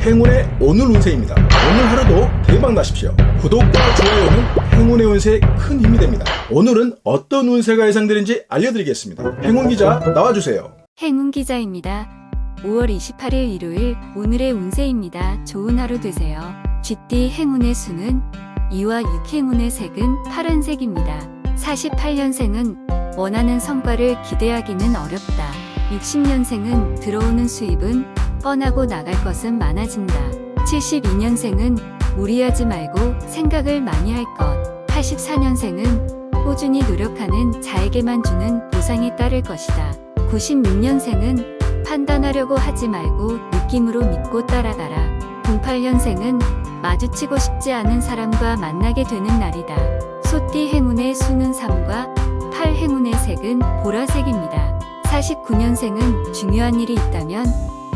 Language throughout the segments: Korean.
행운의 오늘 운세입니다. 오늘 하루도 대박 나십시오. 구독과 좋아요는 행운의 운세에 큰 힘이 됩니다. 오늘은 어떤 운세가 예상되는지 알려드리겠습니다. 행운기자 나와주세요. 행운기자입니다. 5월 28일 일요일 오늘의 운세입니다. 좋은 하루 되세요. 쥐띠 행운의 수는 2와 6, 행운의 색은 파란색입니다. 48년생은 원하는 성과를 기대하기는 어렵다. 60년생은 들어오는 수입은 뻔하고 나갈 것은 많아진다. 72년생은 무리하지 말고 생각을 많이 할 것. 84년생은 꾸준히 노력하는 자에게만 주는 보상이 따를 것이다. 96년생은 판단하려고 하지 말고 느낌으로 믿고 따라가라. 08년생은 마주치고 싶지 않은 사람과 만나게 되는 날이다. 소띠 행운의 수는 3과 8, 행운의 색은 보라색입니다. 49년생은 중요한 일이 있다면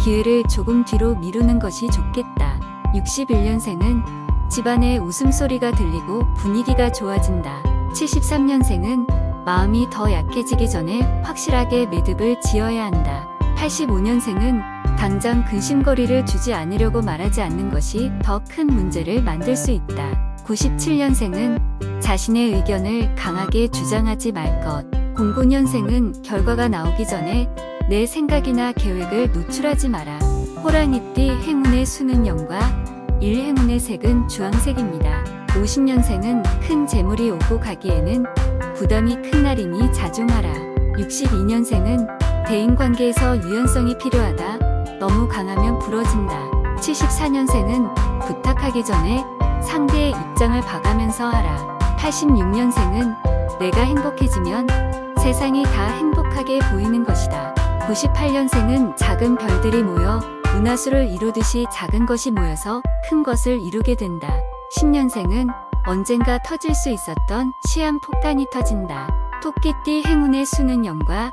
기회를 조금 뒤로 미루는 것이 좋겠다. 61년생은 집안에 웃음소리가 들리고 분위기가 좋아진다. 73년생은 마음이 더 약해지기 전에 확실하게 매듭을 지어야 한다. 85년생은 당장 근심거리를 주지 않으려고 말하지 않는 것이 더 큰 문제를 만들 수 있다. 97년생은 자신의 의견을 강하게 주장하지 말 것. 09년생은 결과가 나오기 전에 내 생각이나 계획을 노출하지 마라. 호랑이띠 행운의 수는 0과 1, 행운의 색은 주황색입니다. 50년생은 큰 재물이 오고 가기에는 부담이 큰 날이니 자중하라. 62년생은 대인관계에서 유연성이 필요하다. 너무 강하면 부러진다. 74년생은 부탁하기 전에 상대의 입장을 봐가면서 하라. 86년생은 내가 행복해지면 세상이 다 행복하게 보이는 것이다. 98년생은 작은 별들이 모여 은하수를 이루듯이 작은 것이 모여서 큰 것을 이루게 된다. 10년생은 언젠가 터질 수 있었던 시한폭탄이 터진다. 토끼띠 행운의 수는 0과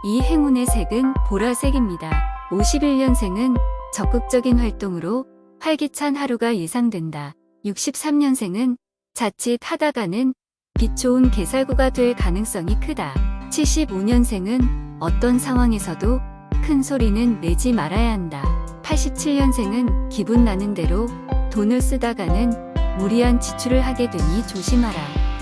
2, 행운의 색은 보라색입니다. 51년생은 적극적인 활동으로 활기찬 하루가 예상된다. 63년생은 자칫 하다가는 빛 좋은 개살구가 될 가능성이 크다. 75년생은 어떤 상황에서도 큰 소리는 내지 말아야 한다. 87년생은 기분 나는 대로 돈을 쓰다가는 무리한 지출을 하게 되니 조심하라.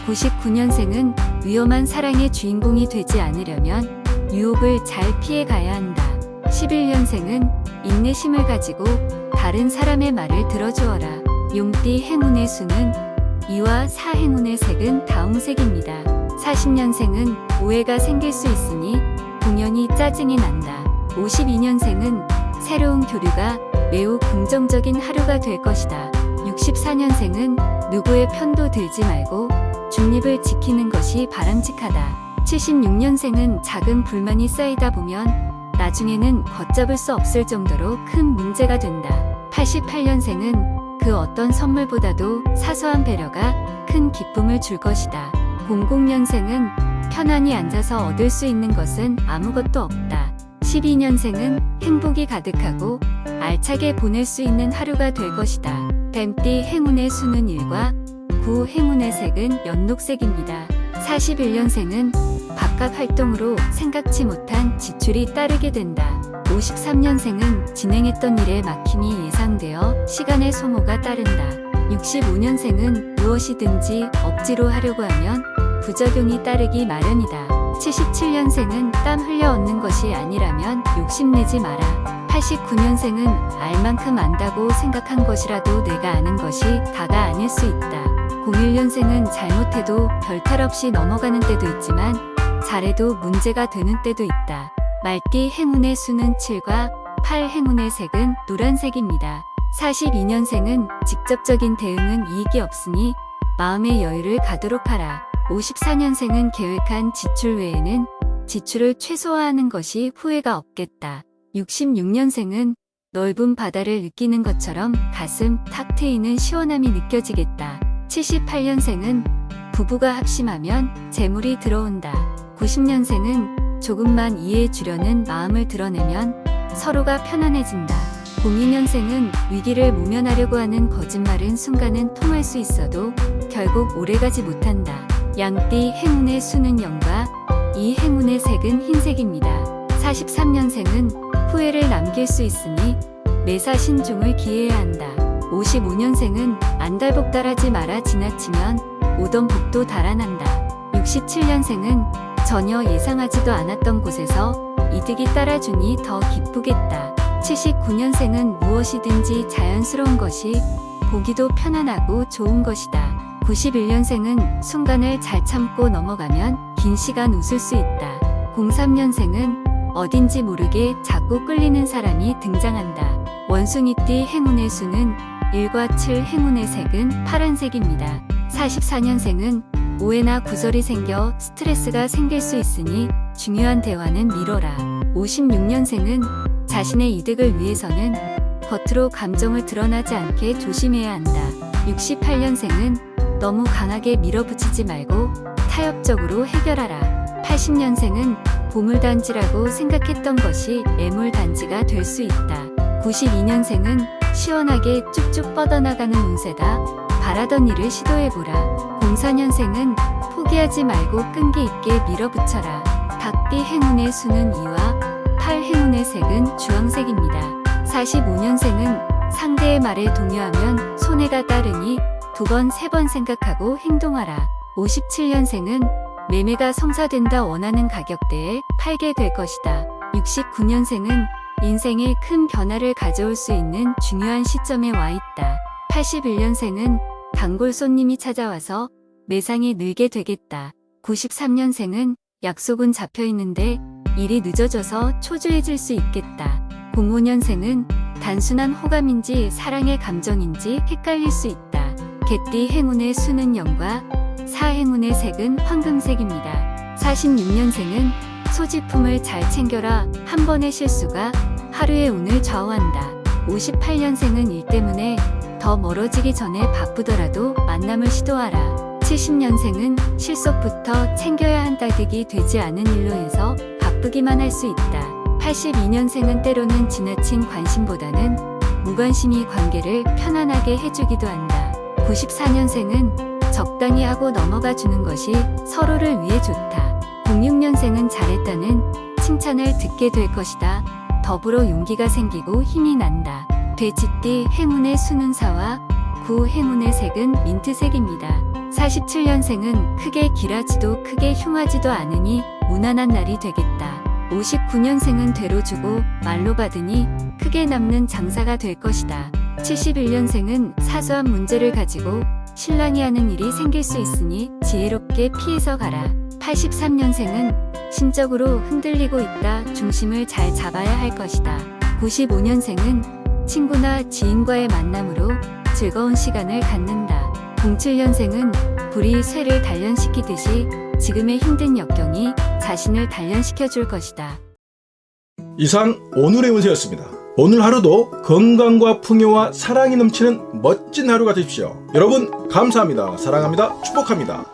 99년생은 위험한 사랑의 주인공이 되지 않으려면 유혹을 잘 피해 가야 한다. 11년생은 인내심을 가지고 다른 사람의 말을 들어주어라. 용띠 행운의 수는 2와 4, 행운의 색은 다홍색입니다. 40년생은 오해가 생길 수 있으니 공연히 짜증이 난다. 52년생은 새로운 교류가 매우 긍정적인 하루가 될 것이다. 64년생은 누구의 편도 들지 말고 중립을 지키는 것이 바람직하다. 76년생은 작은 불만이 쌓이다 보면 나중에는 걷잡을 수 없을 정도로 큰 문제가 된다. 88년생은 그 어떤 선물보다도 사소한 배려가 큰 기쁨을 줄 것이다. 00년생은 편안히 앉아서 얻을 수 있는 것은 아무것도 없다. 12년생은 행복이 가득하고 알차게 보낼 수 있는 하루가 될 것이다. 뱀띠 행운의 수는 1과 9, 행운의 색은 연녹색입니다. 41년생은 바깥 활동으로 생각지 못한 지출이 따르게 된다. 53년생은 진행했던 일에 막힘이 예상되어 시간의 소모가 따른다. 65년생은 무엇이든지 억지로 하려고 하면 부작용이 따르기 마련이다. 77년생은 땀 흘려 얻는 것이 아니라면 욕심내지 마라. 89년생은 알 만큼 안다고 생각한 것이라도 내가 아는 것이 다가 아닐 수 있다. 01년생은 잘못해도 별탈 없이 넘어가는 때도 있지만 잘해도 문제가 되는 때도 있다. 말띠 행운의 수는 7과 8, 행운의 색은 노란색입니다. 42년생은 직접적인 대응은 이익이 없으니 마음의 여유를 가도록 하라. 54년생은 계획한 지출 외에는 지출을 최소화하는 것이 후회가 없겠다. 66년생은 넓은 바다를 느끼는 것처럼 가슴 탁 트이는 시원함이 느껴지겠다. 78년생은 부부가 합심하면 재물이 들어온다. 90년생은 조금만 이해해 주려는 마음을 드러내면 서로가 편안해진다. 02년생은 위기를 모면하려고 하는 거짓말은 순간은 통할 수 있어도 결국 오래가지 못한다. 양띠 행운의 수는 0과 2, 행운의 색은 흰색입니다. 43년생은 후회를 남길 수 있으니 매사 신중을 기해야 한다. 55년생은 안달복 달하지 마라. 지나치면 오던 복도 달아난다. 67년생은 전혀 예상하지도 않았던 곳에서 이득이 따라주니 더 기쁘겠다. 79년생은 무엇이든지 자연스러운 것이 보기도 편안하고 좋은 것이다. 91년생은 순간을 잘 참고 넘어가면 긴 시간 웃을 수 있다. 03년생은 어딘지 모르게 자꾸 끌리는 사람이 등장한다. 원숭이띠 행운의 수는 1과 7, 행운의 색은 파란색입니다. 44년생은 오해나 구설이 생겨 스트레스가 생길 수 있으니 중요한 대화는 미뤄라. 56년생은 자신의 이득을 위해서는 겉으로 감정을 드러나지 않게 조심해야 한다. 68년생은 너무 강하게 밀어붙이지 말고 타협적으로 해결하라. 80년생은 보물단지라고 생각했던 것이 애물단지가 될 수 있다. 92년생은 시원하게 쭉쭉 뻗어나가는 운세다. 바라던 일을 시도해보라. 04년생은 포기하지 말고 끈기 있게 밀어붙여라. 닭띠 행운의 수는 2와 8, 행운의 색은 주황색입니다. 45년생은 상대의 말에 동요하면 손해가 따르니 2번, 3번 생각하고 행동하라. 57년생은 매매가 성사된다. 원하는 가격대에 팔게 될 것이다. 69년생은 인생에 큰 변화를 가져올 수 있는 중요한 시점에 와 있다. 81년생은 단골 손님이 찾아와서 매상이 늘게 되겠다. 93년생은 약속은 잡혀 있는데 일이 늦어져서 초조해질 수 있겠다. 05년생은 단순한 호감인지 사랑의 감정인지 헷갈릴 수 있다. 개띠 행운의 수는 0과 4, 행운의 색은 황금색입니다. 46년생은 소지품을 잘 챙겨라. 한 번의 실수가 하루의 운을 좌우한다. 58년생은 일 때문에 더 멀어지기 전에 바쁘더라도 만남을 시도하라. 70년생은 실속부터 챙겨야 한다. 득이 되지 않은 일로 해서 바쁘기만 할 수 있다. 82년생은 때로는 지나친 관심보다는 무관심이 관계를 편안하게 해주기도 한다. 94년생은 적당히 하고 넘어가 주는 것이 서로를 위해 좋다. 06년생은 잘했다는 칭찬을 듣게 될 것이다. 더불어 용기가 생기고 힘이 난다. 돼지띠 행운의 수는 4와 9, 행운의 색은 민트색입니다. 47년생은 크게 길하지도 크게 흉하지도 않으니 무난한 날이 되겠다. 59년생은 되로 주고 말로 받으니 크게 남는 장사가 될 것이다. 71년생은 사소한 문제를 가지고 실랑이 하는 일이 생길 수 있으니 지혜롭게 피해서 가라. 83년생은 심적으로 흔들리고 있다. 중심을 잘 잡아야 할 것이다. 95년생은 친구나 지인과의 만남으로 즐거운 시간을 갖는다. 07년생은 불이 쇠를 단련시키듯이 지금의 힘든 역경이 자신을 단련시켜 줄 것이다. 이상 오늘의 운세였습니다. 오늘 하루도 건강과 풍요와 사랑이 넘치는 멋진 하루가 되십시오. 여러분 감사합니다. 사랑합니다. 축복합니다.